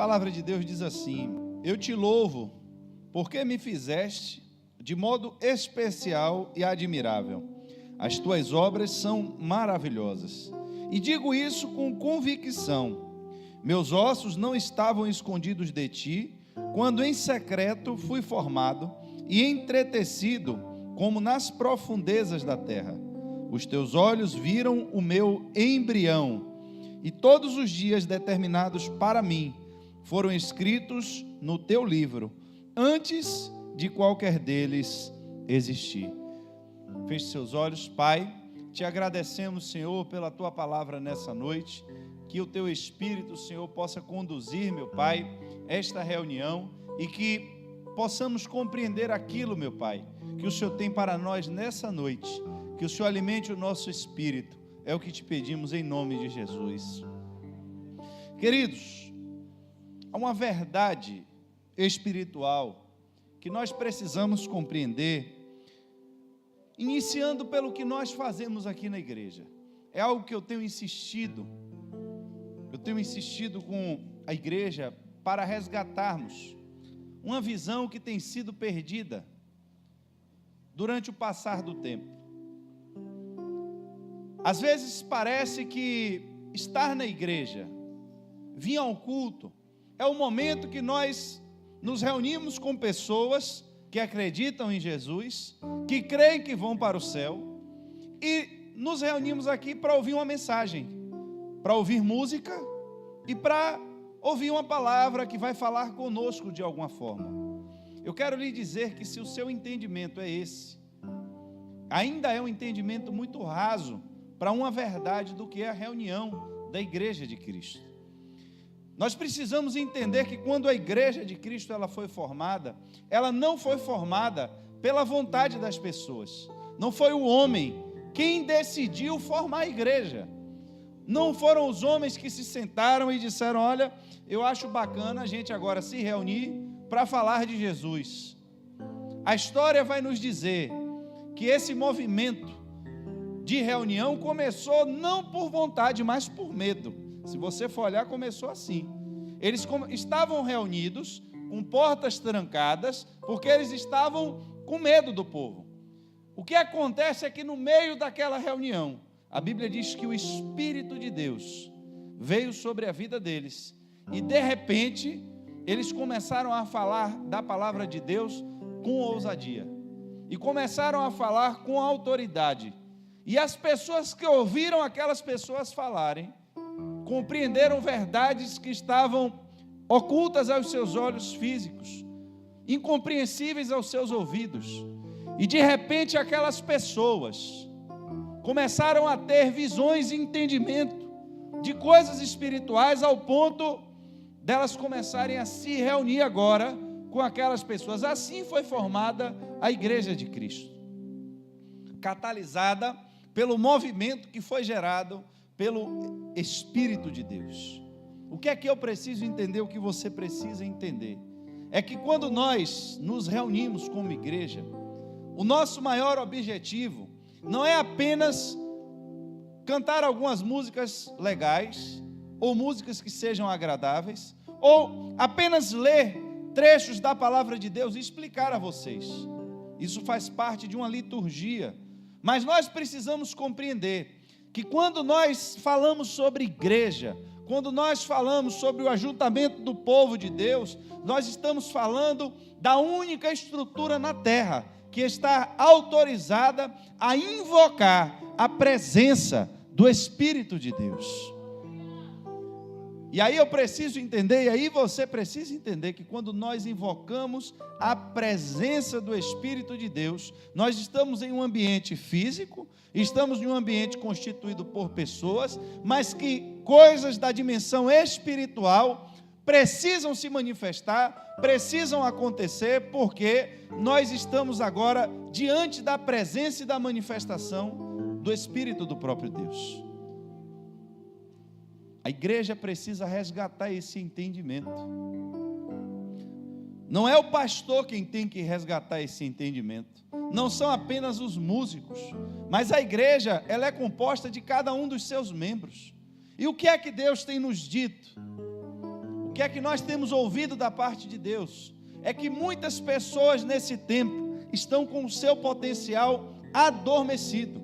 palavra de Deus diz assim: eu te louvo, porque me fizeste de modo especial e admirável. As tuas obras são maravilhosas. E digo isso com convicção. Meus ossos não estavam escondidos de ti, quando em secreto fui formado e entretecido como nas profundezas da terra. Os teus olhos viram o meu embrião, e todos os dias determinados para mim foram escritos no teu livro, antes de qualquer deles existir. Feche seus olhos. Pai, te agradecemos, Senhor, pela tua palavra nessa noite, que o teu Espírito, Senhor, possa conduzir, meu Pai, esta reunião, e que possamos compreender aquilo, meu Pai, que o Senhor tem para nós nessa noite. Que o Senhor alimente o nosso espírito, é o que te pedimos em nome de Jesus. Queridos, há uma verdade espiritual que nós precisamos compreender, iniciando pelo que nós fazemos aqui na igreja. É algo que eu tenho insistido com a igreja para resgatarmos uma visão que tem sido perdida durante o passar do tempo. Às vezes parece que estar na igreja, vir ao culto, é o momento que nós nos reunimos com pessoas que acreditam em Jesus, que creem que vão para o céu, e nos reunimos aqui para ouvir uma mensagem, para ouvir música e para ouvir uma palavra que vai falar conosco de alguma forma. Eu quero lhe dizer que se o seu entendimento é esse, ainda é um entendimento muito raso para uma verdade do que é a reunião da igreja de Cristo. Nós precisamos entender que quando a igreja de Cristo ela foi formada, ela não foi formada pela vontade das pessoas. Não foi o homem quem decidiu formar a igreja. Não foram os homens que se sentaram e disseram: olha, eu acho bacana a gente agora se reunir para falar de Jesus. A história vai nos dizer que esse movimento de reunião começou não por vontade, mas por medo. Se você for olhar, começou assim. Eles estavam reunidos, com portas trancadas, porque eles estavam com medo do povo. O que acontece é que no meio daquela reunião, a Bíblia diz que o Espírito de Deus veio sobre a vida deles, e de repente, eles começaram a falar da palavra de Deus com ousadia, e começaram a falar com autoridade. E as pessoas que ouviram aquelas pessoas falarem, compreenderam verdades que estavam ocultas aos seus olhos físicos, incompreensíveis aos seus ouvidos. E de repente aquelas pessoas começaram a ter visões e entendimento de coisas espirituais, ao ponto delas começarem a se reunir agora com aquelas pessoas. Assim foi formada a igreja de Cristo, catalisada pelo movimento que foi gerado pelo Espírito de Deus. O que é que eu preciso entender, o que você precisa entender? É que quando nós nos reunimos como igreja, o nosso maior objetivo não é apenas cantar algumas músicas legais, ou músicas que sejam agradáveis, ou apenas ler trechos da palavra de Deus e explicar a vocês. Isso faz parte de uma liturgia. Mas nós precisamos compreender que quando nós falamos sobre igreja, quando nós falamos sobre o ajuntamento do povo de Deus, nós estamos falando da única estrutura na terra que está autorizada a invocar a presença do Espírito de Deus. E aí eu preciso entender, e aí você precisa entender que quando nós invocamos a presença do Espírito de Deus, nós estamos em um ambiente físico, estamos em um ambiente constituído por pessoas, mas que coisas da dimensão espiritual precisam se manifestar, precisam acontecer, porque nós estamos agora diante da presença e da manifestação do Espírito do próprio Deus. A igreja precisa resgatar esse entendimento. Não é o pastor quem tem que resgatar esse entendimento. Não são apenas os músicos, mas a igreja, ela é composta de cada um dos seus membros. E o que é que Deus tem nos dito? O que é que nós temos ouvido da parte de Deus? É que muitas pessoas nesse tempo estão com o seu potencial adormecido.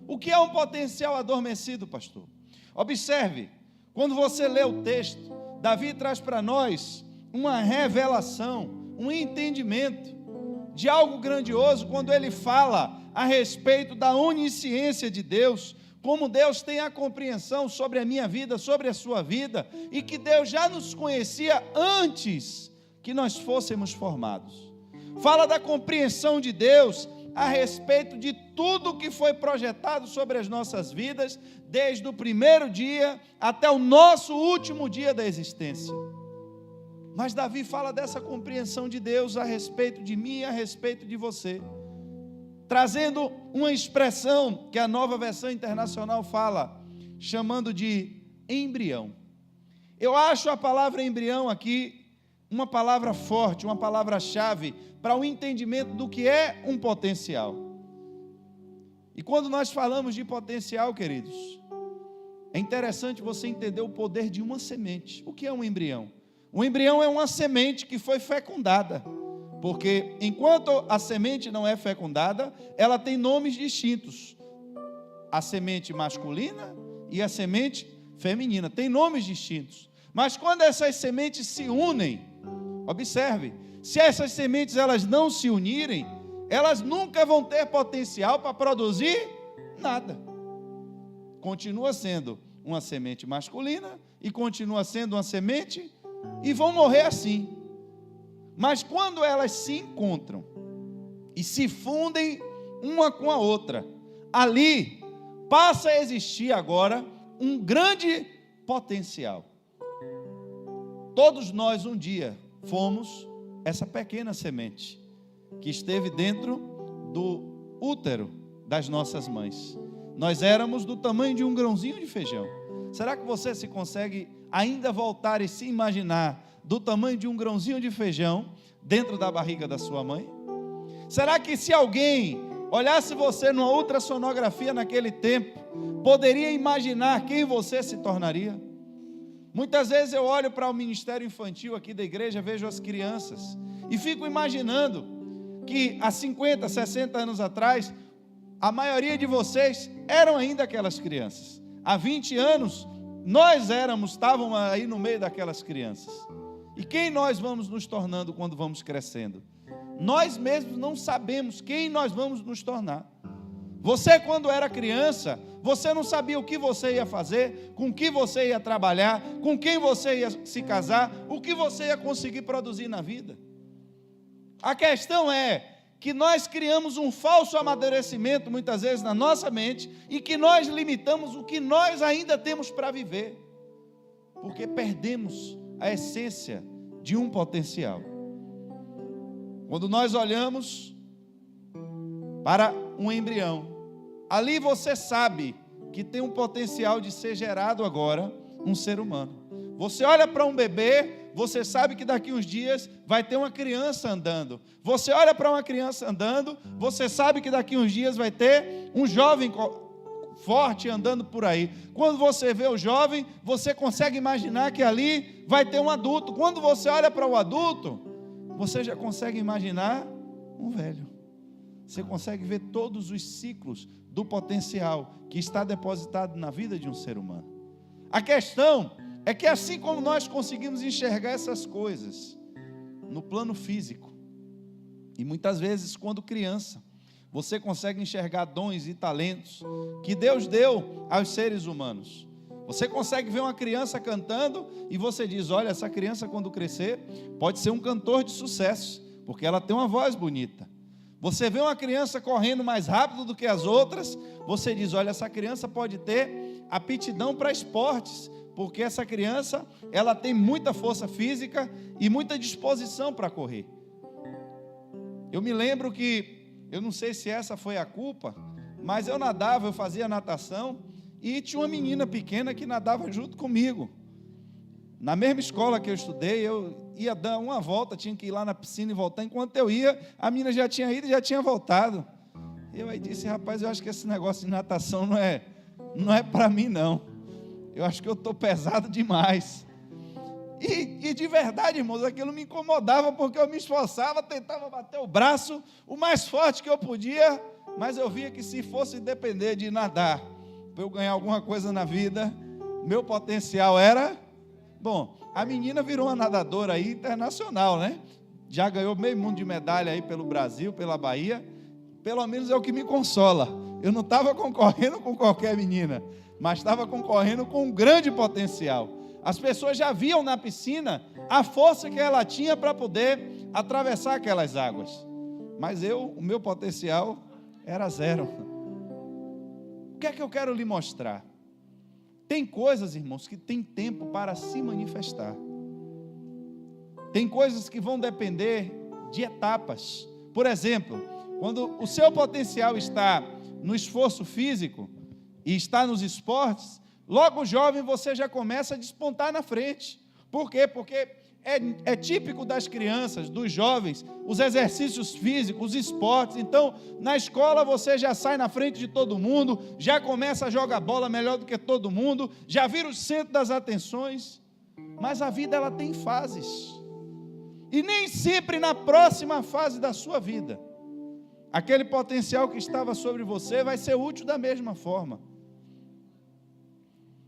O que é um potencial adormecido, pastor? Observe, quando você lê o texto, Davi traz para nós uma revelação, um entendimento de algo grandioso, quando ele fala a respeito da onisciência de Deus, como Deus tem a compreensão sobre a minha vida, sobre a sua vida, e que Deus já nos conhecia antes que nós fôssemos formados. Fala da compreensão de Deus a respeito de tudo que foi projetado sobre as nossas vidas, desde o primeiro dia até o nosso último dia da existência. Mas Davi fala dessa compreensão de Deus a respeito de mim e a respeito de você, trazendo uma expressão que a Nova Versão Internacional fala, chamando de embrião. Eu acho a palavra embrião aqui uma palavra forte, uma palavra-chave para o entendimento do que é um potencial. E quando nós falamos de potencial, queridos, é interessante você entender o poder de uma semente. O que é um embrião? Um embrião é uma semente que foi fecundada, porque enquanto a semente não é fecundada, ela tem nomes distintos. A semente masculina e a semente feminina, tem nomes distintos. Mas quando essas sementes se unem, observe, se essas sementes elas não se unirem, elas nunca vão ter potencial para produzir nada. Continua sendo uma semente masculina e continua sendo uma semente e vão morrer assim. Mas quando elas se encontram e se fundem uma com a outra, ali passa a existir agora um grande potencial. Todos nós um dia fomos essa pequena semente que esteve dentro do útero das nossas mães. Nós éramos do tamanho de um grãozinho de feijão. Será que você se consegue ainda voltar e se imaginar do tamanho de um grãozinho de feijão dentro da barriga da sua mãe? Será que se alguém olhasse você numa ultrassonografia naquele tempo, poderia imaginar quem você se tornaria? Muitas vezes eu olho para o ministério infantil aqui da igreja, vejo as crianças e fico imaginando que há 50, 60 anos atrás, a maioria de vocês eram ainda aquelas crianças. Há 20 anos, nós estávamos aí no meio daquelas crianças. E quem nós vamos nos tornando quando vamos crescendo? Nós mesmos não sabemos quem nós vamos nos tornar. Você, quando era criança, você não sabia o que você ia fazer, com que você ia trabalhar, com quem você ia se casar, o que você ia conseguir produzir na vida. A questão é que nós criamos um falso amadurecimento, muitas vezes, na nossa mente, e que nós limitamos o que nós ainda temos para viver, porque perdemos a essência de um potencial. Quando nós olhamos para um embrião, ali você sabe que tem um potencial de ser gerado agora um ser humano. Você olha para um bebê, você sabe que daqui uns dias vai ter uma criança andando. Você olha para uma criança andando, você sabe que daqui uns dias vai ter um jovem forte andando por aí. Quando você vê o jovem, você consegue imaginar que ali vai ter um adulto. Quando você olha para o adulto, você já consegue imaginar um velho. Você consegue ver todos os ciclos do potencial que está depositado na vida de um ser humano. A questão é que assim como nós conseguimos enxergar essas coisas no plano físico, e muitas vezes quando criança, você consegue enxergar dons e talentos que Deus deu aos seres humanos. Você consegue ver uma criança cantando e você diz, olha, essa criança quando crescer pode ser um cantor de sucesso, porque ela tem uma voz bonita. Você vê uma criança correndo mais rápido do que as outras, você diz, olha, essa criança pode ter aptidão para esportes, porque essa criança, ela tem muita força física e muita disposição para correr. Eu me lembro que, eu não sei se essa foi a culpa, mas eu nadava, eu fazia natação, e tinha uma menina pequena que nadava junto comigo. Na mesma escola que eu estudei, eu ia dar uma volta, tinha que ir lá na piscina e voltar. Enquanto eu ia, a menina já tinha ido e já tinha voltado. Eu aí disse, rapaz, eu acho que esse negócio de natação não é para mim, não. Eu acho que eu estou pesado demais. E de verdade, irmãos, aquilo me incomodava, porque eu me esforçava, tentava bater o braço o mais forte que eu podia, mas eu via que se fosse depender de nadar, para eu ganhar alguma coisa na vida, meu potencial era... Bom, a menina virou uma nadadora aí internacional, né? Já ganhou meio mundo de medalha aí pelo Brasil, pela Bahia. Pelo menos é o que me consola. Eu não estava concorrendo com qualquer menina, mas estava concorrendo com um grande potencial. As pessoas já viam na piscina a força que ela tinha para poder atravessar aquelas águas. Mas o meu potencial era zero. O que é que eu quero lhe mostrar? Tem coisas, irmãos, que tem tempo para se manifestar. Tem coisas que vão depender de etapas. Por exemplo, quando o seu potencial está no esforço físico e está nos esportes, logo jovem você já começa a despontar na frente. Por quê? Porque é típico das crianças, dos jovens, os exercícios físicos, os esportes. Então, na escola você já sai na frente de todo mundo, já começa a jogar bola melhor do que todo mundo, já vira o centro das atenções. Mas a vida, ela tem fases. E nem sempre na próxima fase da sua vida, aquele potencial que estava sobre você vai ser útil da mesma forma.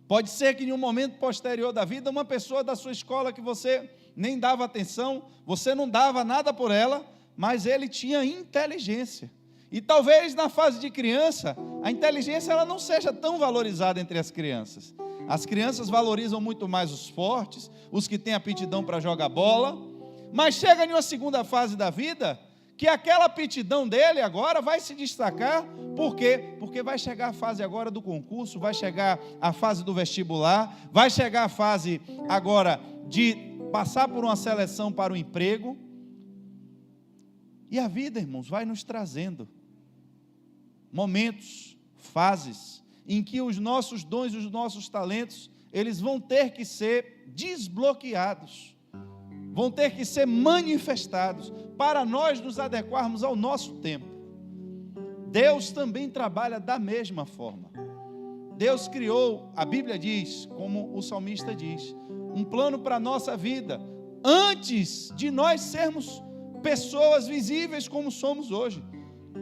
Pode ser que em um momento posterior da vida, uma pessoa da sua escola que você nem dava atenção, você não dava nada por ela, mas ele tinha inteligência. E talvez na fase de criança, a inteligência ela não seja tão valorizada entre as crianças. As crianças valorizam muito mais os fortes, os que têm aptidão para jogar bola, mas chega em uma segunda fase da vida, que aquela aptidão dele agora vai se destacar. Por quê? Porque vai chegar a fase agora do concurso, vai chegar a fase do vestibular, vai chegar a fase agora de passar por uma seleção para o emprego. E a vida, irmãos, vai nos trazendo momentos, fases, em que os nossos dons e os nossos talentos, eles vão ter que ser desbloqueados, vão ter que ser manifestados, para nós nos adequarmos ao nosso tempo. Deus também trabalha da mesma forma. Deus criou, a Bíblia diz, como o salmista diz, um plano para a nossa vida, antes de nós sermos pessoas visíveis como somos hoje.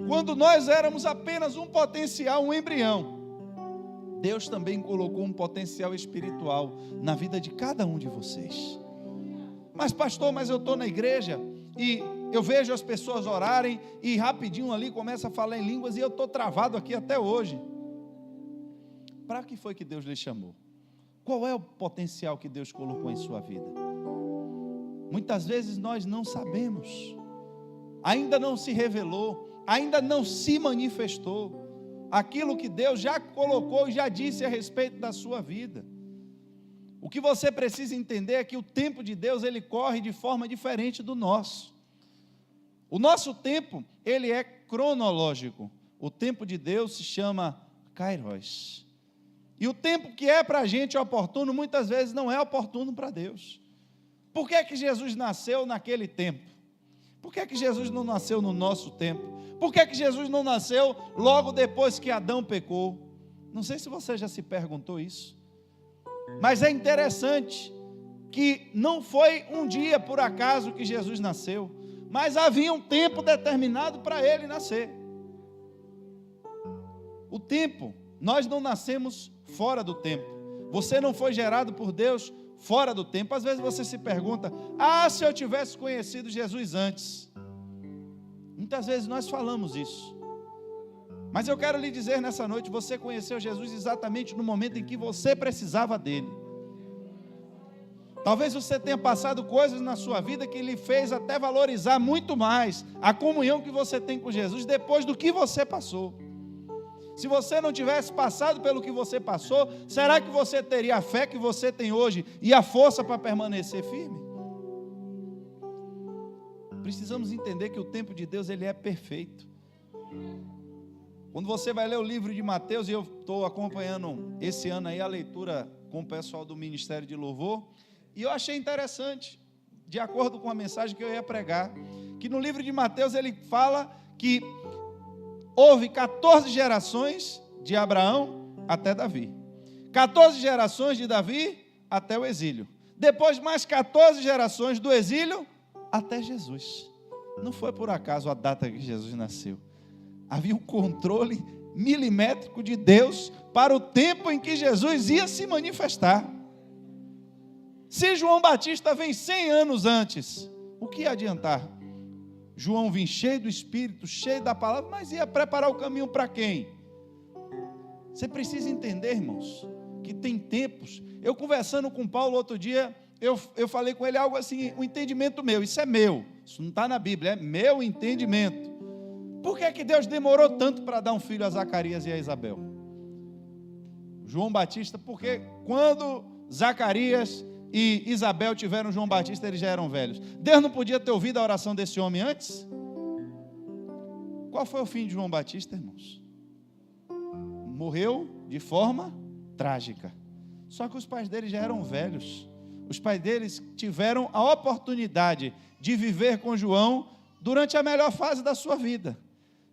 Quando nós éramos apenas um potencial, um embrião, Deus também colocou um potencial espiritual na vida de cada um de vocês. Mas pastor, eu estou na igreja e eu vejo as pessoas orarem e rapidinho ali começa a falar em línguas e eu estou travado aqui até hoje. Para que foi que Deus lhe chamou? Qual é o potencial que Deus colocou em sua vida? Muitas vezes nós não sabemos, ainda não se revelou, ainda não se manifestou aquilo que Deus já colocou e já disse a respeito da sua vida. O que você precisa entender é que o tempo de Deus, ele corre de forma diferente do nosso. O nosso tempo, ele é cronológico. O tempo de Deus se chama Kairos. E o tempo que é para a gente oportuno, muitas vezes não é oportuno para Deus. Por que é que Jesus nasceu naquele tempo? Por que é que Jesus não nasceu no nosso tempo? Por que é que Jesus não nasceu logo depois que Adão pecou? Não sei se você já se perguntou isso. Mas é interessante que não foi um dia por acaso que Jesus nasceu, mas havia um tempo determinado para ele nascer. O tempo, nós não nascemos fora do tempo. Você não foi gerado por Deus fora do tempo. Às vezes você se pergunta: se eu tivesse conhecido Jesus antes. Muitas vezes nós falamos isso. Mas eu quero lhe dizer nessa noite, você conheceu Jesus exatamente no momento em que você precisava dele. Talvez você tenha passado coisas na sua vida que lhe fez até valorizar muito mais a comunhão que você tem com Jesus depois do que você passou. Se você não tivesse passado pelo que você passou, será que você teria a fé que você tem hoje e a força para permanecer firme? Precisamos entender que o tempo de Deus, ele é perfeito. Quando você vai ler o livro de Mateus, e eu estou acompanhando esse ano aí a leitura com o pessoal do Ministério de Louvor, e eu achei interessante, de acordo com a mensagem que eu ia pregar, que no livro de Mateus ele fala que houve 14 gerações de Abraão até Davi, 14 gerações de Davi até o exílio. depois mais 14 gerações do exílio, até Jesus. Não foi por acaso a data que Jesus nasceu. Havia um controle milimétrico de Deus para o tempo em que Jesus ia se manifestar. Se João Batista vem 100 anos antes, o que ia adiantar? João vinha cheio do Espírito, cheio da palavra, mas ia preparar o caminho para quem? Você precisa entender, irmãos, que tem tempos. Eu conversando com Paulo outro dia, eu falei com ele algo assim, um entendimento meu, isso é meu, isso não está na Bíblia, é meu entendimento. Por que é que Deus demorou tanto para dar um filho a Zacarias e a Isabel? João Batista, porque quando Zacarias e Isabel tiveram João Batista, eles já eram velhos. Deus não podia ter ouvido a oração desse homem antes? Qual foi o fim de João Batista, irmãos? Morreu de forma trágica. Só que os pais dele já eram velhos. Os pais deles tiveram a oportunidade de viver com João durante a melhor fase da sua vida.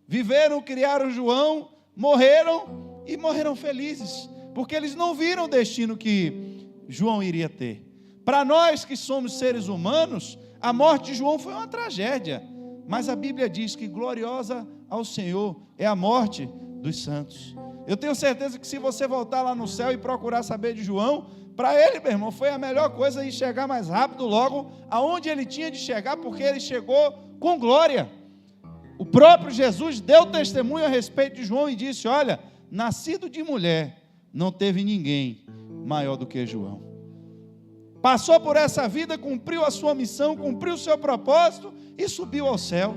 Viveram, criaram João, morreram e morreram felizes, porque eles não viram o destino que João iria ter. Para nós que somos seres humanos, a morte de João foi uma tragédia, mas a Bíblia diz que gloriosa ao Senhor é a morte dos santos. Eu tenho certeza que se você voltar lá no céu e procurar saber de João, para ele, meu irmão, foi a melhor coisa ir chegar mais rápido logo aonde ele tinha de chegar, porque ele chegou com glória. O próprio Jesus deu testemunho a respeito de João e disse: olha, nascido de mulher, não teve ninguém maior do que João. Passou por essa vida, cumpriu a sua missão, cumpriu o seu propósito e subiu ao céu.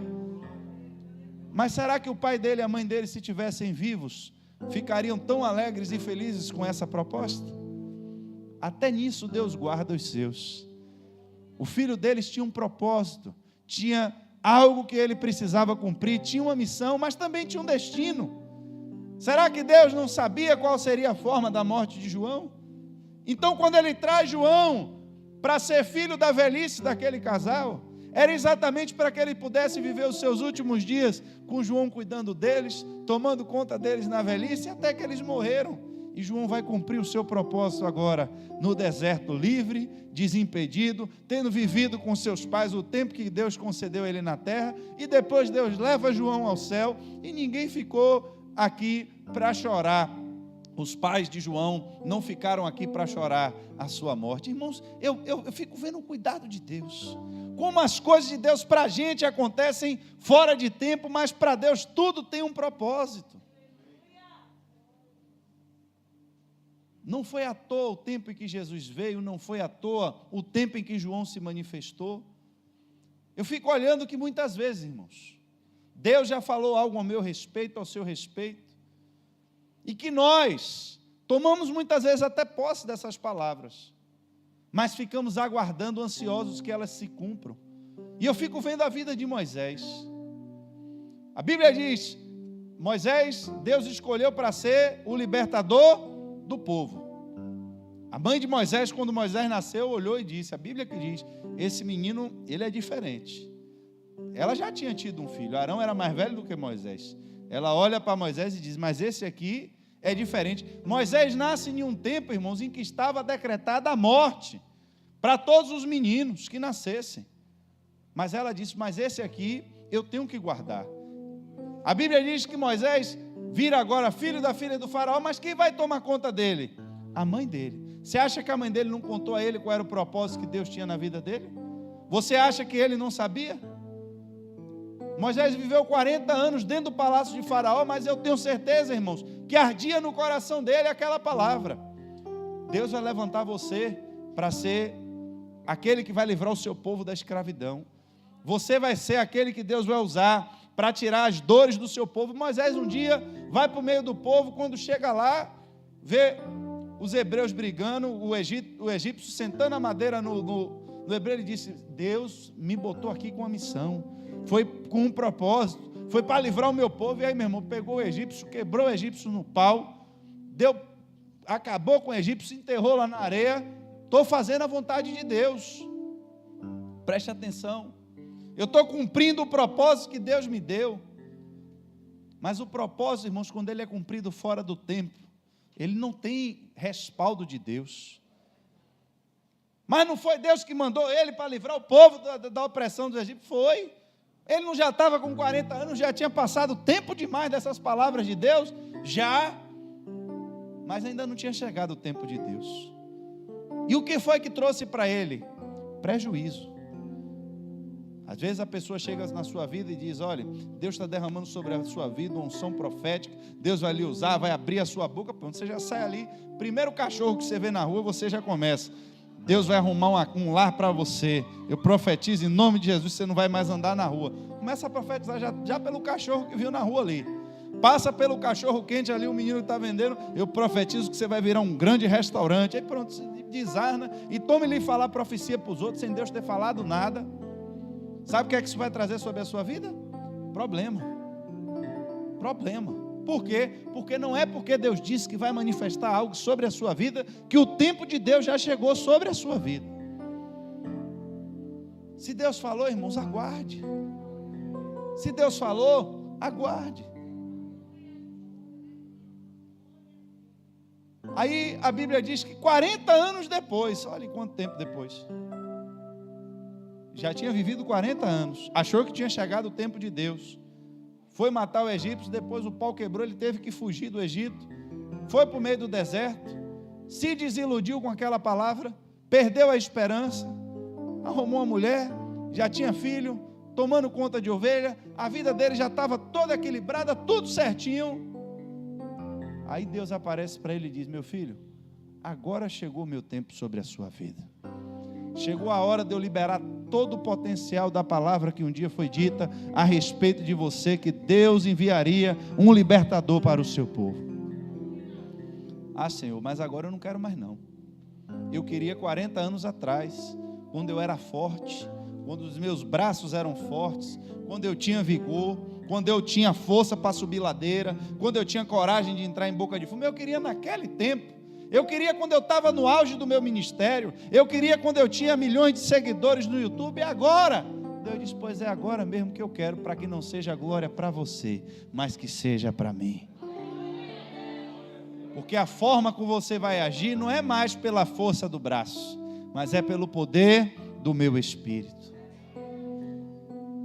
Mas será que o pai dele e a mãe dele, se tivessem vivos, ficariam tão alegres e felizes com essa proposta? Até nisso Deus guarda os seus. O filho deles tinha um propósito, tinha algo que ele precisava cumprir, tinha uma missão, mas também tinha um destino. Será que Deus não sabia qual seria a forma da morte de João? Então, quando ele traz João para ser filho da velhice daquele casal, era exatamente para que ele pudesse viver os seus últimos dias com João cuidando deles, tomando conta deles na velhice, até que eles morreram. E João vai cumprir o seu propósito agora no deserto, livre, desimpedido, tendo vivido com seus pais o tempo que Deus concedeu a ele na terra, e depois Deus leva João ao céu, e ninguém ficou aqui para chorar. Os pais de João não ficaram aqui para chorar a sua morte. Irmãos, eu fico vendo o cuidado de Deus, como as coisas de Deus para a gente acontecem fora de tempo, mas para Deus tudo tem um propósito. Não foi à toa o tempo em que Jesus veio, não foi à toa o tempo em que João se manifestou. Eu fico olhando que muitas vezes, irmãos, Deus já falou algo ao meu respeito, ao seu respeito, e que nós tomamos muitas vezes até posse dessas palavras, mas ficamos aguardando, ansiosos que elas se cumpram. E eu fico vendo a vida de Moisés. A Bíblia diz: Moisés, Deus escolheu para ser o libertador do povo. A mãe de Moisés, quando Moisés nasceu, olhou e disse, a Bíblia que diz, esse menino, ele é diferente. Ela já tinha tido um filho, Arão era mais velho do que Moisés. Ela olha para Moisés e diz, mas esse aqui é diferente. Moisés nasce em um tempo, irmãos, em que estava decretada a morte para todos os meninos que nascessem. Mas ela disse, mas esse aqui eu tenho que guardar. A Bíblia diz que Moisés vira agora filho da filha do faraó, mas quem vai tomar conta dele? A mãe dele. Você acha que a mãe dele não contou a ele qual era o propósito que Deus tinha na vida dele? Você acha que ele não sabia? Moisés viveu 40 anos dentro do palácio de faraó, mas eu tenho certeza, irmãos, que ardia no coração dele aquela palavra. Deus vai levantar você para ser aquele que vai livrar o seu povo da escravidão. Você vai ser aquele que Deus vai usar para tirar as dores do seu povo. Moisés um dia vai para o meio do povo, quando chega lá, vê os hebreus brigando, o egípcio sentando a madeira no hebreu, ele disse, Deus me botou aqui com uma missão, foi com um propósito, foi para livrar o meu povo. E aí, meu irmão, pegou o egípcio, quebrou o egípcio no pau, acabou com o egípcio, enterrou lá na areia. Estou fazendo a vontade de Deus, preste atenção, eu estou cumprindo o propósito que Deus me deu. Mas o propósito, irmãos, quando ele é cumprido fora do tempo, ele não tem respaldo de Deus. Mas não foi Deus que mandou ele para livrar o povo da opressão dos egípcios? Foi. Ele não já estava com 40 anos, já tinha passado tempo demais dessas palavras de Deus? Já. Mas ainda não tinha chegado o tempo de Deus. E o que foi que trouxe para ele? Prejuízo. Às vezes a pessoa chega na sua vida e diz: olha, Deus está derramando sobre a sua vida uma unção profética, Deus vai lhe usar, vai abrir a sua boca. Pronto, você já sai ali, primeiro cachorro que você vê na rua, você já começa: Deus vai arrumar um lar para você, eu profetizo em nome de Jesus, você não vai mais andar na rua. Começa a profetizar já pelo cachorro que viu na rua ali. Passa pelo cachorro quente ali, o menino que está vendendo, eu profetizo que você vai virar um grande restaurante. Aí pronto, se desarna e tome-lhe falar profecia para os outros, sem Deus ter falado nada. Sabe o que é que isso vai trazer sobre a sua vida? Problema. Por quê? Porque não é porque Deus disse que vai manifestar algo sobre a sua vida, que o tempo de Deus já chegou sobre a sua vida. Se Deus falou, irmãos, aguarde. Se Deus falou, aguarde. Aí a Bíblia diz que 40 anos depois, olha quanto tempo depois, já tinha vivido 40 anos, achou que tinha chegado o tempo de Deus, foi matar o egípcio, depois o pau quebrou, ele teve que fugir do Egito, foi para o meio do deserto, se desiludiu com aquela palavra, perdeu a esperança, arrumou uma mulher, já tinha filho, tomando conta de ovelha, a vida dele já estava toda equilibrada, tudo certinho. Aí Deus aparece para ele e diz: meu filho, agora chegou o meu tempo sobre a sua vida. Chegou a hora de eu liberar todo o potencial da palavra que um dia foi dita a respeito de você, que Deus enviaria um libertador para o seu povo. Ah, Senhor, mas agora eu não quero mais não. Eu queria 40 anos atrás, quando eu era forte, quando os meus braços eram fortes, quando eu tinha vigor, quando eu tinha força para subir ladeira, quando eu tinha coragem de entrar em boca de fumo. Eu queria naquele tempo. Eu queria quando eu estava no auge do meu ministério. Eu queria quando eu tinha milhões de seguidores no YouTube. E agora? Deus disse: pois é agora mesmo que eu quero, para que não seja glória para você, mas que seja para mim. Porque a forma como você vai agir não é mais pela força do braço, mas é pelo poder do meu Espírito.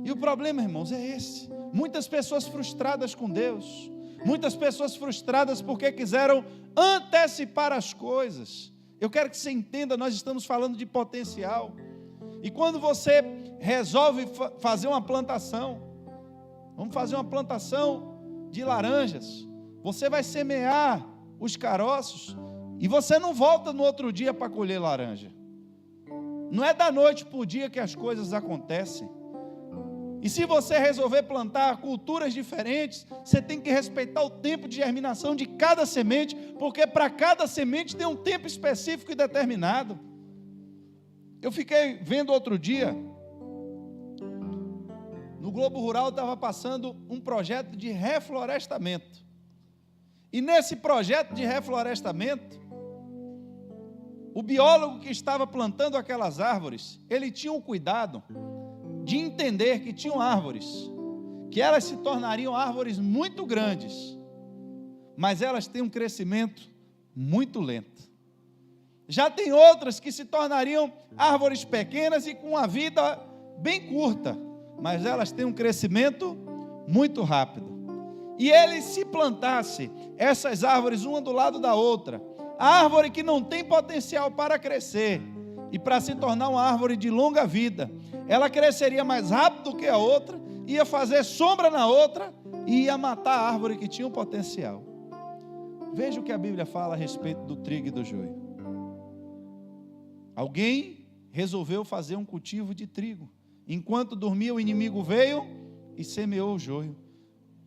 E o problema, irmãos, é esse. Muitas pessoas frustradas com Deus, muitas pessoas frustradas porque quiseram antecipar as coisas. Eu quero que você entenda, nós estamos falando de potencial. E quando você resolve fazer uma plantação, vamos fazer uma plantação de laranjas, você vai semear os caroços e você não volta no outro dia para colher laranja. Não é da noite para o dia que as coisas acontecem. E se você resolver plantar culturas diferentes, você tem que respeitar o tempo de germinação de cada semente, porque para cada semente tem um tempo específico e determinado. Eu fiquei vendo outro dia, no Globo Rural estava passando um projeto de reflorestamento. E nesse projeto de reflorestamento, o biólogo que estava plantando aquelas árvores, ele tinha o cuidado de entender que tinham árvores, que elas se tornariam árvores muito grandes, mas elas têm um crescimento muito lento. Já tem outras que se tornariam árvores pequenas e com uma vida bem curta, mas elas têm um crescimento muito rápido. E ele, se plantasse essas árvores uma do lado da outra, a árvore que não tem potencial para crescer e para se tornar uma árvore de longa vida, ela cresceria mais rápido do que a outra, ia fazer sombra na outra e ia matar a árvore que tinha um potencial. Veja o que a Bíblia fala a respeito do trigo e do joio. Alguém resolveu fazer um cultivo de trigo. Enquanto dormia, o inimigo veio e semeou o joio.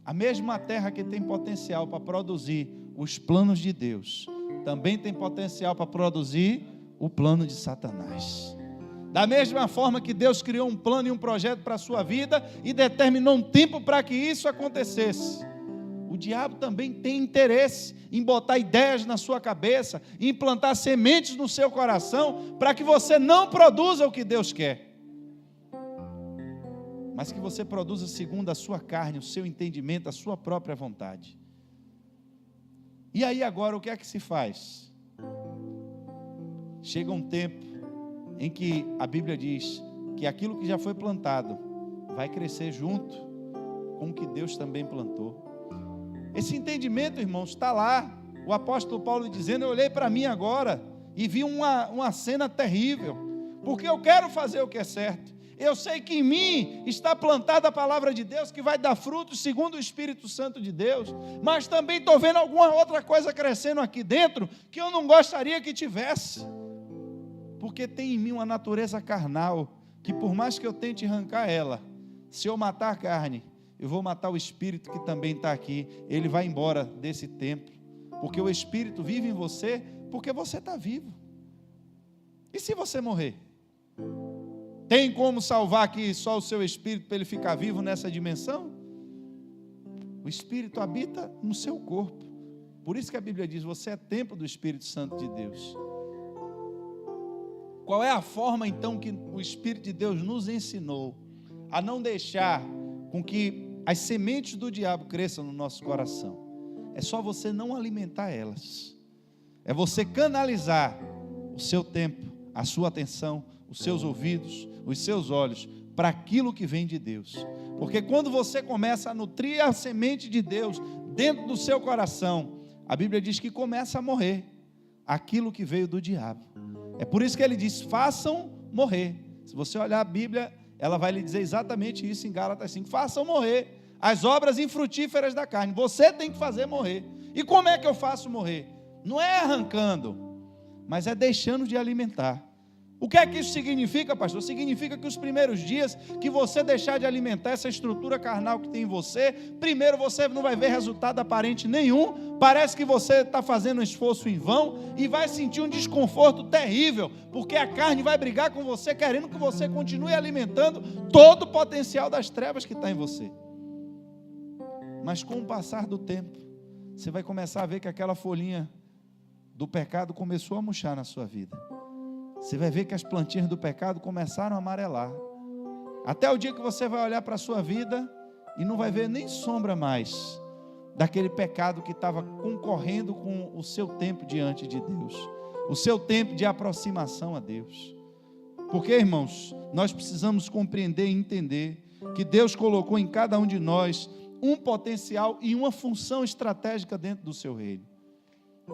A mesma terra que tem potencial para produzir os planos de Deus, também tem potencial para produzir o plano de Satanás. Da mesma forma que Deus criou um plano e um projeto para a sua vida e determinou um tempo para que isso acontecesse, o diabo também tem interesse em botar ideias na sua cabeça, em implantar sementes no seu coração, para que você não produza o que Deus quer, mas que você produza segundo a sua carne, o seu entendimento, a sua própria vontade. E aí agora o que é que se faz? Chega um tempo em que a Bíblia diz que aquilo que já foi plantado vai crescer junto com o que Deus também plantou. Esse entendimento, irmãos, está lá. O apóstolo Paulo dizendo: eu olhei para mim agora e vi uma cena terrível, porque eu quero fazer o que é certo. Eu sei que em mim está plantada a palavra de Deus, que vai dar frutos segundo o Espírito Santo de Deus, mas também estou vendo alguma outra coisa crescendo aqui dentro, que eu não gostaria que tivesse, porque tem em mim uma natureza carnal, que por mais que eu tente arrancar ela, se eu matar a carne, eu vou matar o Espírito que também está aqui, ele vai embora desse templo, porque o Espírito vive em você, porque você está vivo. E se você morrer? Tem como salvar aqui só o seu Espírito para ele ficar vivo nessa dimensão? O Espírito habita no seu corpo, por isso que a Bíblia diz: você é templo do Espírito Santo de Deus. Qual é a forma então que o Espírito de Deus nos ensinou a não deixar com que as sementes do diabo cresçam no nosso coração? É só você não alimentar elas, é você canalizar o seu tempo, a sua atenção, os seus ouvidos, os seus olhos para aquilo que vem de Deus, porque quando você começa a nutrir a semente de Deus dentro do seu coração, a Bíblia diz que começa a morrer aquilo que veio do diabo. É por isso que ele diz: façam morrer. Se você olhar a Bíblia, ela vai lhe dizer exatamente isso em Gálatas 5, façam morrer as obras infrutíferas da carne. Você tem que fazer morrer. E como é que eu faço morrer? Não é arrancando, mas é deixando de alimentar. O que é que isso significa, pastor? Significa que os primeiros dias que você deixar de alimentar essa estrutura carnal que tem em você, primeiro você não vai ver resultado aparente nenhum, parece que você está fazendo um esforço em vão e vai sentir um desconforto terrível, porque a carne vai brigar com você, querendo que você continue alimentando todo o potencial das trevas que está em você. Mas com o passar do tempo, você vai começar a ver que aquela folhinha do pecado começou a murchar na sua vida. Você vai ver que as plantinhas do pecado começaram a amarelar. Até o dia que você vai olhar para a sua vida e não vai ver nem sombra mais daquele pecado que estava concorrendo com o seu tempo diante de Deus, o seu tempo de aproximação a Deus. Porque, irmãos, nós precisamos compreender e entender que Deus colocou em cada um de nós um potencial e uma função estratégica dentro do seu reino.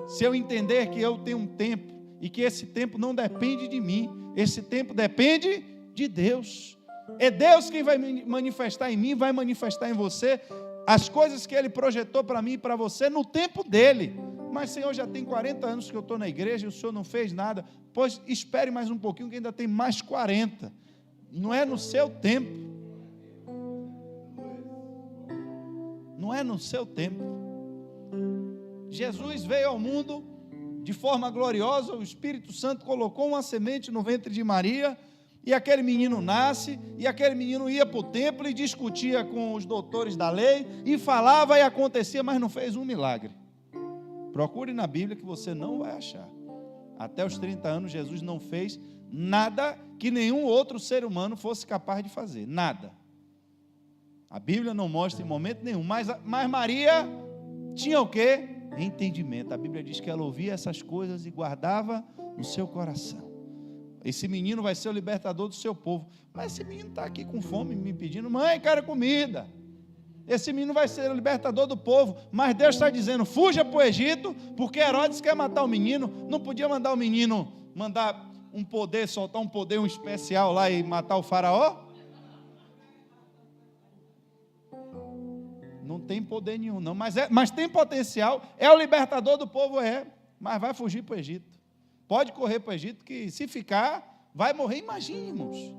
Se eu entender que eu tenho um tempo e que esse tempo não depende de mim, esse tempo depende de Deus. É Deus quem vai manifestar em mim, vai manifestar em você as coisas que Ele projetou para mim e para você no tempo dEle. Mas, Senhor, já tem 40 anos que eu estou na igreja e o Senhor não fez nada. Pois espere mais um pouquinho que ainda tem mais 40. Não é no seu tempo. Não é no seu tempo. Jesus veio ao mundo de forma gloriosa, o Espírito Santo colocou uma semente no ventre de Maria, e aquele menino nasce, e aquele menino ia para o templo e discutia com os doutores da lei, e falava e acontecia, mas não fez um milagre. Procure na Bíblia que você não vai achar. Até os 30 anos Jesus não fez nada que nenhum outro ser humano fosse capaz de fazer, nada. A Bíblia não mostra em momento nenhum, mas Maria tinha o quê? Entendimento. A Bíblia diz que ela ouvia essas coisas e guardava no seu coração. Esse menino vai ser o libertador do seu povo. Mas esse menino está aqui com fome, me pedindo: mãe, quero comida. Esse menino vai ser o libertador do povo. Mas Deus está dizendo: fuja para o Egito, porque Herodes quer matar o menino. Não podia mandar o menino, mandar um poder, soltar um poder especial lá e matar o faraó? Não tem poder nenhum, não, mas tem potencial, é o libertador do povo, mas vai fugir para o Egito. Pode correr para o Egito, que se ficar, vai morrer. Imagine, irmãos.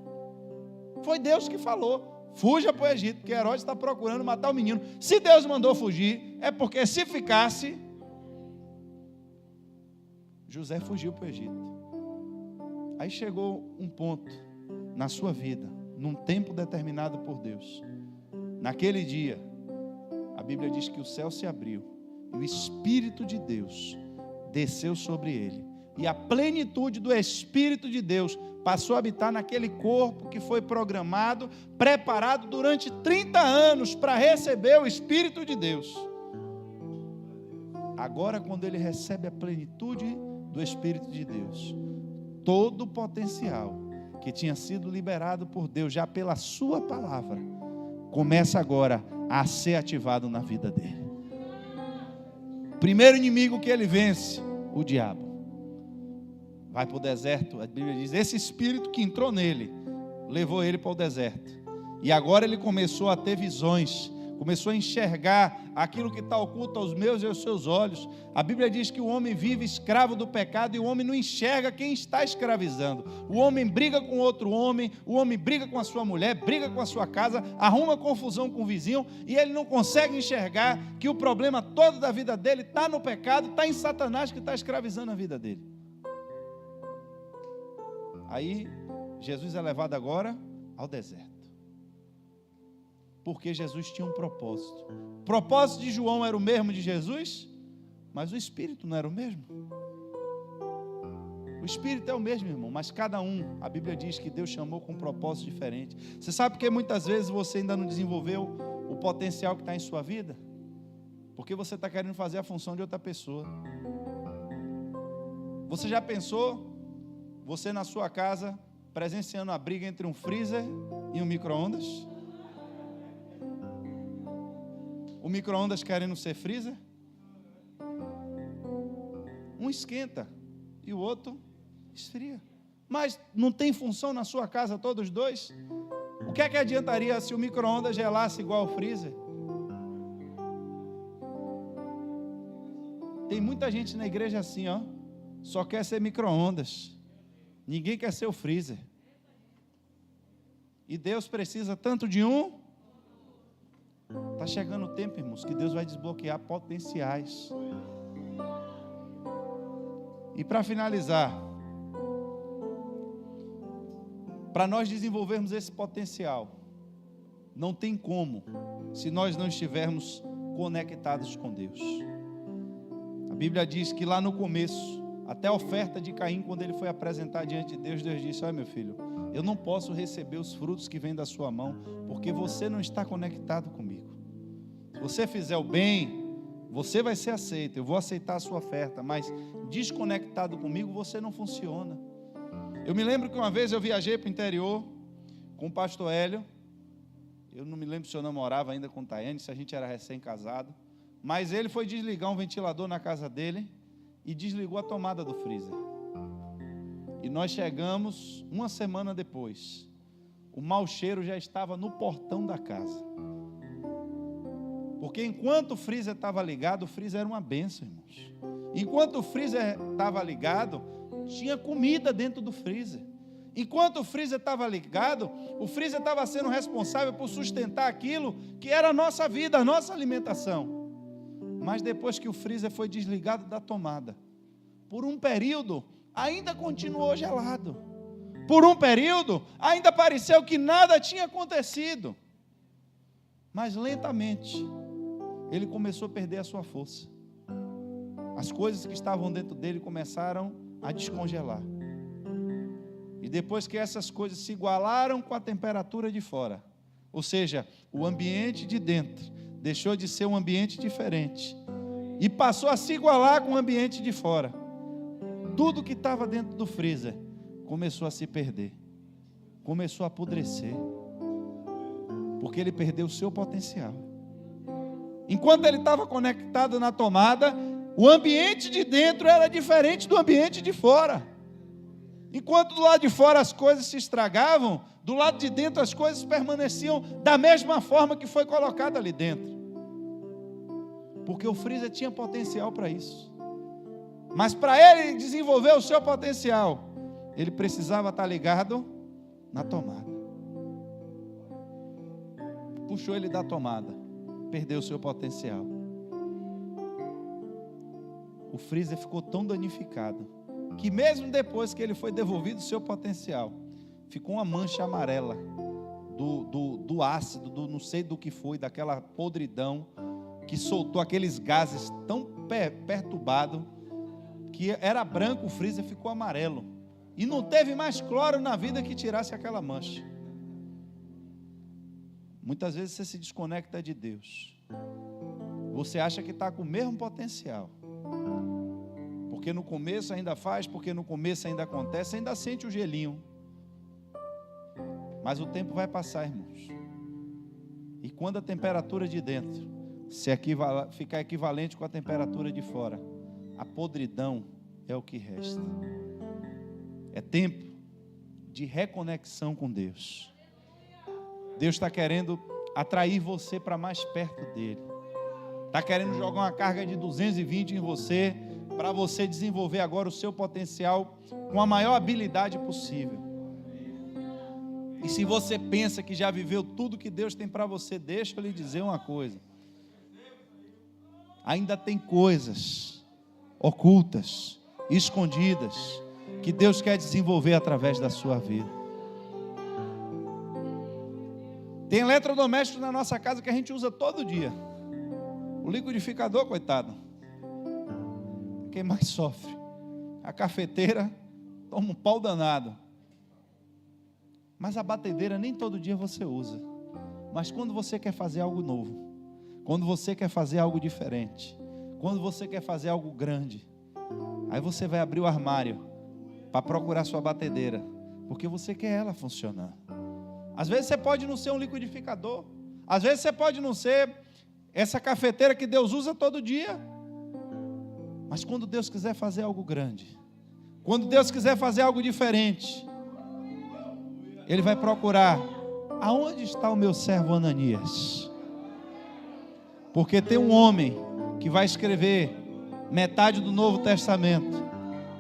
Foi Deus que falou: fuja para o Egito, porque Herodes está procurando matar o menino. Se Deus mandou fugir, é porque se ficasse, José fugiu para o Egito. Aí chegou um ponto na sua vida, num tempo determinado por Deus. Naquele dia, a Bíblia diz que o céu se abriu e o Espírito de Deus desceu sobre ele. E a plenitude do Espírito de Deus passou a habitar naquele corpo que foi programado, preparado durante 30 anos para receber o Espírito de Deus. Agora, quando ele recebe a plenitude do Espírito de Deus, todo o potencial que tinha sido liberado por Deus, já pela sua palavra, começa agora a ser ativado na vida dele. Primeiro inimigo que ele vence, o diabo. Vai para o deserto, a Bíblia diz, esse espírito que entrou nele, levou ele para o deserto. E agora ele começou a ter visões, começou a enxergar aquilo que está oculto aos meus e aos seus olhos. A Bíblia diz que o homem vive escravo do pecado e o homem não enxerga quem está escravizando. O homem briga com outro homem, o homem briga com a sua mulher, briga com a sua casa, arruma confusão com o vizinho e ele não consegue enxergar que o problema todo da vida dele está no pecado, está em Satanás que está escravizando a vida dele. Aí Jesus é levado agora ao deserto. Porque Jesus tinha um propósito. O propósito de João era o mesmo de Jesus, mas o Espírito não era o mesmo. O Espírito é o mesmo, irmão, mas cada um, a Bíblia diz que Deus chamou com um propósito diferente. Você sabe por que muitas vezes você ainda não desenvolveu o potencial que está em sua vida? Porque você está querendo fazer a função de outra pessoa. Você já pensou, você na sua casa, presenciando a briga entre um freezer e um micro-ondas? O micro-ondas querendo ser freezer? Um esquenta e o outro esfria. Mas não tem função na sua casa todos os dois? O que é que adiantaria se o micro-ondas gelasse igual ao freezer? Tem muita gente na igreja assim, ó, só quer ser micro-ondas. Ninguém quer ser o freezer. E Deus precisa tanto de um. Está chegando o tempo, irmãos, que Deus vai desbloquear potenciais. E para finalizar, para nós desenvolvermos esse potencial, não tem como, se nós não estivermos conectados com Deus. A Bíblia diz que lá no começo, até a oferta de Caim, quando ele foi apresentar diante de Deus, Deus disse: olha, meu filho, eu não posso receber os frutos que vêm da sua mão, porque você não está conectado comigo. Se você fizer o bem, você vai ser aceito, eu vou aceitar a sua oferta, mas desconectado comigo, você não funciona. Eu me lembro que uma vez eu viajei para o interior com o pastor Hélio. Eu não me lembro se eu namorava ainda com Tayane, se a gente era recém-casado, mas ele foi desligar um ventilador na casa dele e desligou a tomada do freezer. E nós chegamos uma semana depois. O mau cheiro já estava no portão da casa. Porque enquanto o freezer estava ligado, o freezer era uma bênção, irmãos. Enquanto o freezer estava ligado, tinha comida dentro do freezer. Enquanto o freezer estava ligado, o freezer estava sendo responsável por sustentar aquilo que era a nossa vida, a nossa alimentação. Mas depois que o freezer foi desligado da tomada, por um período, ainda continuou gelado. Por um período, ainda pareceu que nada tinha acontecido. Mas lentamente, ele começou a perder a sua força. As coisas que estavam dentro dele começaram a descongelar. E depois que essas coisas se igualaram com a temperatura de fora, ou seja, o ambiente de dentro deixou de ser um ambiente diferente e passou a se igualar com o ambiente de fora. Tudo que estava dentro do freezer começou a se perder, começou a apodrecer, porque ele perdeu o seu potencial. Enquanto ele estava conectado na tomada, o ambiente de dentro era diferente do ambiente de fora. Enquanto do lado de fora as coisas se estragavam, do lado de dentro as coisas permaneciam da mesma forma que foi colocada ali dentro. Porque o freezer tinha potencial para isso. Mas para ele desenvolver o seu potencial, ele precisava estar ligado na tomada. Puxou ele da tomada, perdeu o seu potencial. O freezer ficou tão danificado que mesmo depois que ele foi devolvido o seu potencial, ficou uma mancha amarela do ácido, do não sei do que foi, daquela podridão que soltou aqueles gases tão perturbados que era branco, o freezer ficou amarelo e não teve mais cloro na vida que tirasse aquela mancha. Muitas vezes você se desconecta de Deus, você acha que está com o mesmo potencial, porque no começo ainda faz, porque no começo ainda acontece, ainda sente o gelinho. Mas o tempo vai passar, irmãos. E quando a temperatura de dentro ficar equivalente com a temperatura de fora, a podridão é o que resta. É tempo de reconexão com Deus. Deus está querendo atrair você para mais perto dele. Está querendo jogar uma carga de 220 em você, para você desenvolver agora o seu potencial com a maior habilidade possível. E se você pensa que já viveu tudo que Deus tem para você, deixa eu lhe dizer uma coisa. Ainda tem coisas ocultas, escondidas, que Deus quer desenvolver através da sua vida. Tem eletrodomésticos na nossa casa que a gente usa todo dia. O liquidificador, coitado, quem mais sofre. A cafeteira toma um pau danado. Mas a batedeira nem todo dia você usa. Mas quando você quer fazer algo novo, quando você quer fazer algo diferente, quando você quer fazer algo grande, aí você vai abrir o armário para procurar sua batedeira, porque você quer ela funcionar. Às vezes você pode não ser um liquidificador, às vezes você pode não ser essa cafeteira que Deus usa todo dia, mas quando Deus quiser fazer algo grande, quando Deus quiser fazer algo diferente, Ele vai procurar: aonde está o meu servo Ananias? Porque tem um homem que vai escrever metade do Novo Testamento,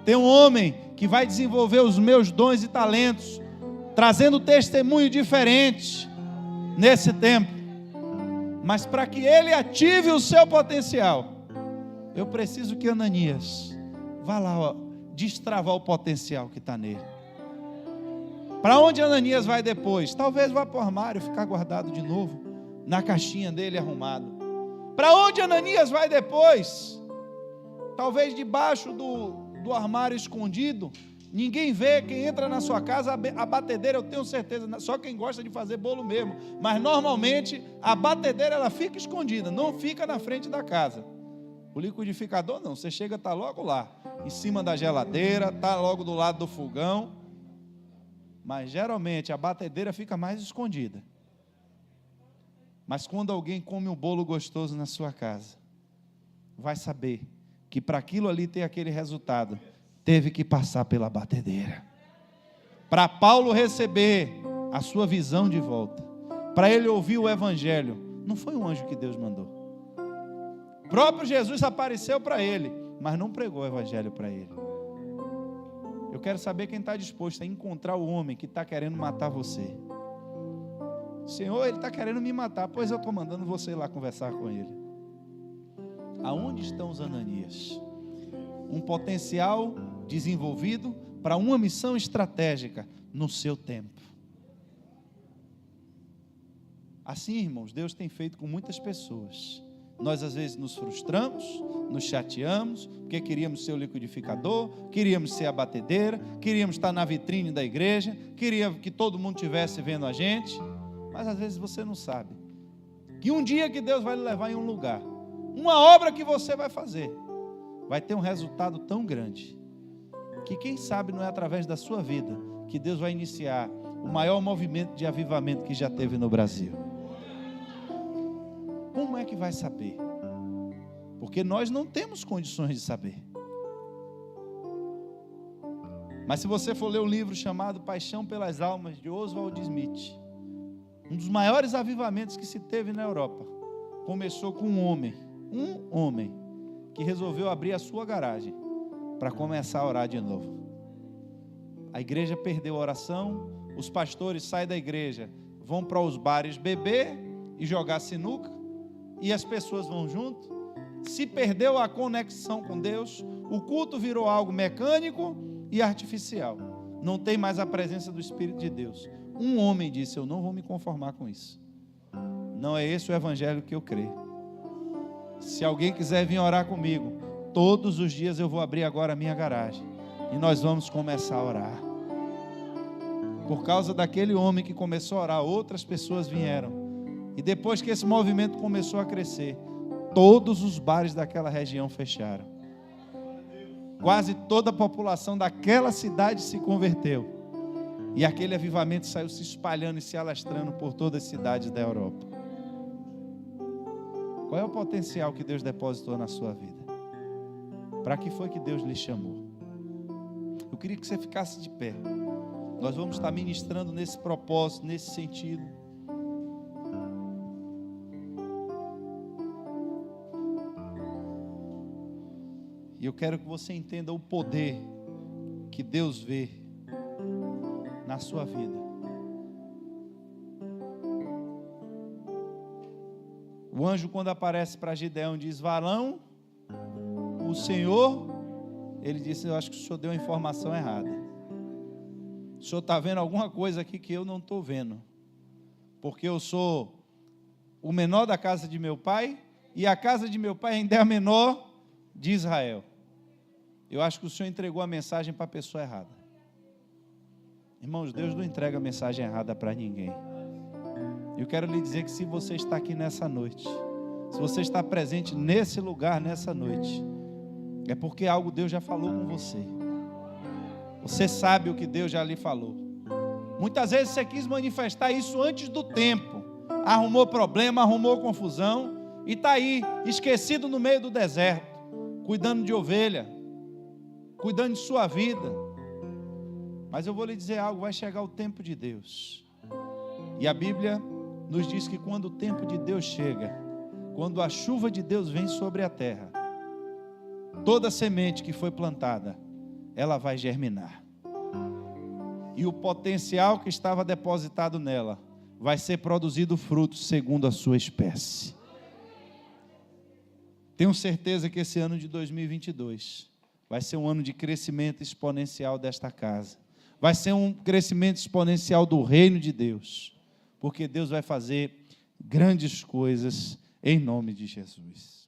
tem um homem que vai desenvolver os meus dons e talentos, trazendo testemunho diferente nesse tempo. Mas para que ele ative o seu potencial, eu preciso que Ananias vá lá, destravar o potencial que está nele. Para onde Ananias vai depois? Talvez vá para o armário, ficar guardado de novo, na caixinha dele arrumado. Para onde Ananias vai depois? Talvez debaixo do armário escondido. Ninguém vê. Quem entra na sua casa, a batedeira, eu tenho certeza, só quem gosta de fazer bolo mesmo, mas normalmente a batedeira ela fica escondida, não fica na frente da casa. O liquidificador não, você chega, está logo lá, em cima da geladeira, está logo do lado do fogão, mas geralmente a batedeira fica mais escondida. Mas quando alguém come um bolo gostoso na sua casa, vai saber que para aquilo ali ter aquele resultado, teve que passar pela batedeira. Para Paulo receber a sua visão de volta, para ele ouvir o evangelho, não foi um anjo que Deus mandou. O próprio Jesus apareceu para ele, mas não pregou o evangelho para ele. Eu quero saber quem está disposto a encontrar o homem que está querendo matar você. Senhor, ele está querendo me matar, pois eu estou mandando você ir lá conversar com ele. Aonde estão os Ananias? Um potencial desenvolvido para uma missão estratégica no seu tempo. Assim, irmãos, Deus tem feito com muitas pessoas. Nós às vezes nos frustramos, nos chateamos, porque queríamos ser o liquidificador, queríamos ser a batedeira, queríamos estar na vitrine da igreja, queríamos que todo mundo estivesse vendo a gente, mas às vezes você não sabe que um dia que Deus vai lhe levar em um lugar, uma obra que você vai fazer, vai ter um resultado tão grande, que quem sabe não é através da sua vida que Deus vai iniciar o maior movimento de avivamento que já teve no Brasil. Como é que vai saber? Porque nós não temos condições de saber. Mas se você for ler um livro chamado Paixão pelas Almas, de Oswald Smith, um dos maiores avivamentos que se teve na Europa, começou com um homem, que resolveu abrir a sua garagem para começar a orar de novo. A igreja perdeu a oração, os pastores saem da igreja, vão para os bares beber e jogar sinuca, e as pessoas vão junto. Se perdeu a conexão com Deus, o culto virou algo mecânico e artificial, não tem mais a presença do Espírito de Deus. Um homem disse: eu não vou me conformar com isso, não é esse o evangelho que eu creio. Se alguém quiser vir orar comigo, todos os dias eu vou abrir agora a minha garagem e nós vamos começar a orar. Por causa daquele homem que começou a orar, outras pessoas vieram, e depois que esse movimento começou a crescer, todos os bares daquela região fecharam. quase toda a população daquela cidade se converteu. E aquele avivamento saiu se espalhando e se alastrando por todas as cidades da Europa. Qual é o potencial que Deus depositou na sua vida? Para que foi que Deus lhe chamou? Eu queria que você ficasse de pé. Nós vamos estar ministrando nesse propósito, nesse sentido. E eu quero que você entenda o poder que Deus vê na sua vida. O anjo, quando aparece para Gideão, diz: varão, o Senhor, ele disse: eu acho que o senhor deu a informação errada. O senhor está vendo alguma coisa aqui que eu não estou vendo, porque eu sou o menor da casa de meu pai, e a casa de meu pai ainda é a menor de Israel. Eu acho que o senhor entregou a mensagem para a pessoa errada. Irmãos, Deus não entrega a mensagem errada para ninguém. Eu quero lhe dizer que se você está aqui nessa noite, se você está presente nesse lugar nessa noite, é porque algo Deus já falou com você. Você sabe o que Deus já lhe falou. Muitas vezes você quis manifestar isso antes do tempo, arrumou problema, arrumou confusão, e está aí, esquecido no meio do deserto, cuidando de ovelha, cuidando de sua vida. Mas eu vou lhe dizer algo: vai chegar o tempo de Deus. E a Bíblia nos diz que quando o tempo de Deus chega, quando a chuva de Deus vem sobre a terra, toda semente que foi plantada, ela vai germinar. E o potencial que estava depositado nela vai ser produzido frutos segundo a sua espécie. Tenho certeza que esse ano de 2022 vai ser um ano de crescimento exponencial desta casa. Vai ser um crescimento exponencial do reino de Deus, porque Deus vai fazer grandes coisas em nome de Jesus.